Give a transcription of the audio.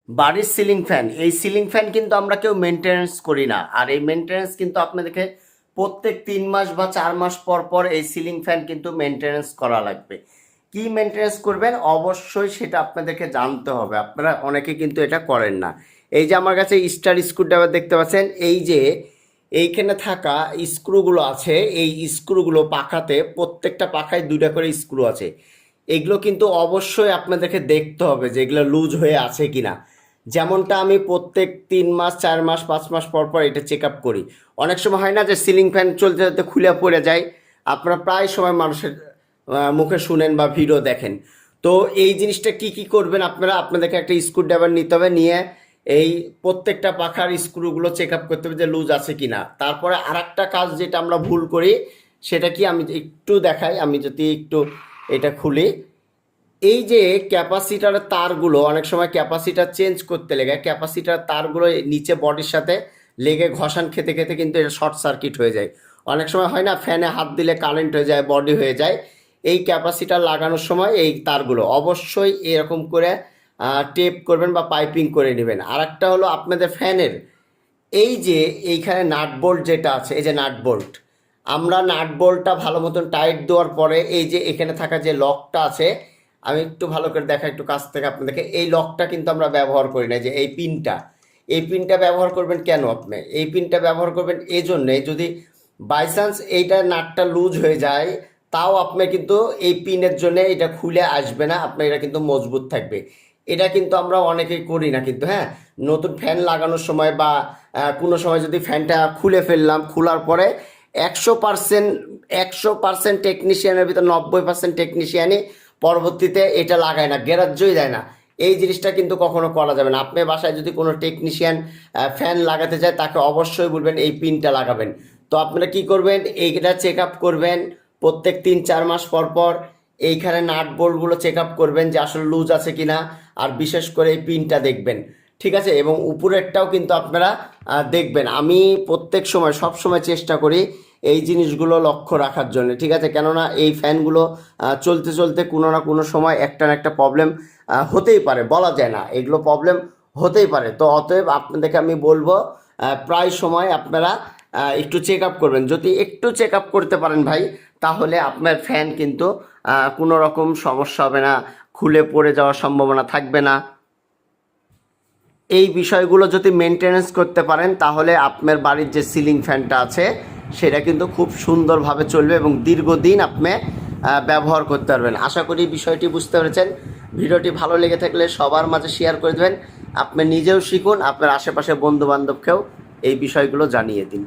বাড়ির ceiling fan, এই ceiling fan কিন্তু আমরা কেউ মেনটেনেন্স করি না। আর এই মেনটেনেন্স কিন্তু আপনাদেরকে প্রত্যেক 3 মাস বা 4 মাস পর পর এই সিলিং ফ্যান কিন্তু মেনটেনেন্স করা লাগবে। কি মেনটেনেন্স করবেন অবশ্যই সেটা আপনাদেরকে জানতে হবে। আপনারা অনেকে কিন্তু এটা করেন না। এই যে আমার কাছে স্টার স্ক্রুড্রাইভার দেখতে পাচ্ছেন, এই যে এইখানে থাকা স্ক্রুগুলো আছে, এই স্ক্রুগুলো পাখাতে প্রত্যেকটা পাখায় 2টা করে স্ক্রু আছে। এগুলো কিন্তু অবশ্যই আপনাদেরকে দেখতে হবে যে এগুলো লুজ হয়ে আছে কিনা। যেমনটা আমি প্রত্যেক 3 মাস 4 মাস 5 মাস পর পর এটা চেক আপ করি। অনেক সময় হয় না যে সিলিং ফ্যান চলতে চলতে খুলে পড়ে যায়, আপনারা প্রায় সময় মানুষের মুখে শুনেন বা ভিডিও দেখেন। তো এই জিনিসটা কি করবেন আপনারা, আপনাদেরকে একটা স্ক্রুড্রাইভার নিতে হবে, নিয়ে এই প্রত্যেকটা পাখার স্ক্রুগুলো চেক আপ করতে হবে যে লুজ আছে কিনা। তারপরে আরেকটা কাজ যেটা আমরা ভুল করি সেটা কি আমি একটু দেখাই, আমি যদি একটু এটা খুলি। এই যে ক্যাপাসিটারের তারগুলো অনেক সময় ক্যাপাসিটার চেঞ্জ করতে লেগে ক্যাপাসিটার তারগুলো নিচে বডির সাথে লেগে ঘষান খেতে খেতে কিন্তু এটা শর্ট সার্কিট হয়ে যায়। অনেক সময় হয় না, ফ্যানে হাত দিলে কারেন্ট হয়ে যায়, বডি হয়ে যায়। এই ক্যাপাসিটার লাগানোর সময় এই তারগুলো অবশ্যই এরকম করে টেপ করবেন বা পাইপিং করে নেবেন। আর একটা হলো আপনাদের ফ্যানের এই যে এইখানে নাট বোল্ট যেটা আছে, এই যে নাট বোল্ট, আমরা নাট বোল্টটা ভালো মতন টাইট দেওয়ার পরে এই যে এখানে থাকা যে লকটা আছে, আমি একটু ভালো করে দেখা একটু কাছ থেকে আপনাদেরকে, এই লকটা কিন্তু আমরা ব্যবহার করি না। যে এই পিনটা ব্যবহার করবেন কেন? আপনি এই পিনটা ব্যবহার করবেন এই জন্যে, যদি বাই চান্স এইটা নাটটা লুজ হয়ে যায় তাও আপনি কিন্তু এই পিনের জন্য এটা খুলে আসবে না, আপনার এটা কিন্তু মজবুত থাকবে। এটা কিন্তু আমরা অনেকেই করি না কিন্তু। হ্যাঁ, নতুন ফ্যান লাগানোর সময় বা কোনো সময় যদি ফ্যানটা খুলে ফেললাম, খোলার পরে 100% টেকনিশিয়ানের ভিতর 90% টেকনিশিয়ানই পরবর্তীতে এটা লাগায় না, গ্যারাজ্যই দেয় না। এই জিনিসটা কিন্তু কখনো করা যাবে না। আপনার বাসায় যদি কোনো টেকনিশিয়ান ফ্যান লাগাতে চায় তাকে অবশ্যই বলবেন এই পিনটা লাগাবেন। তো আপনারা কি করবেন, এইটা চেক আপ করবেন প্রত্যেক 3-4 মাস পর পর। এইখানে নাট বোল্টগুলো চেক আপ করবেন যে আসলে লুজ আছে কিনা, আর বিশেষ করে এই পিনটা দেখবেন, ঠিক আছে? এবং উপরেরটাও কিন্তু আপনারা দেখবেন। আমি প্রত্যেক সময় সব সময় চেষ্টা করি এই জিনিসগুলো লক্ষ্য রাখার জন্য, ঠিক আছে? কেননা এই ফ্যানগুলো চলতে চলতে কোনো না কোনো সময় একটা না একটা প্রবলেম হতেই পারে, বলা যায় না, এগুলো প্রবলেম হতেই পারে। তো অতএব আপনাদেরকে আমি বলবো প্রায় সময় আপনারা একটু চেক আপ করবেন। যদি একটু চেক আপ করতে পারেন ভাই, তাহলে আপনার ফ্যান কিন্তু কোনো রকম সমস্যা হবে না, খুলে পড়ে যাওয়ার সম্ভাবনা থাকবে না। এই বিষয়গুলো যদি মেনটেনেন্স করতে পারেন তাহলে আপনার বাড়ির যে সিলিং ফ্যানটা আছে সেটা কিন্তু খুব সুন্দরভাবে চলবে এবং দীর্ঘদিন আপনি ব্যবহার করতে পারবেন। আশা করি বিষয়টি বুঝতে পেরেছেন। ভিডিওটি ভালো লেগে থাকলে সবার মাঝে শেয়ার করে দেবেন। আপনি নিজেও শিখুন, আপনার আশেপাশে বন্ধুবান্ধবকেও এই বিষয়গুলো জানিয়ে দিন।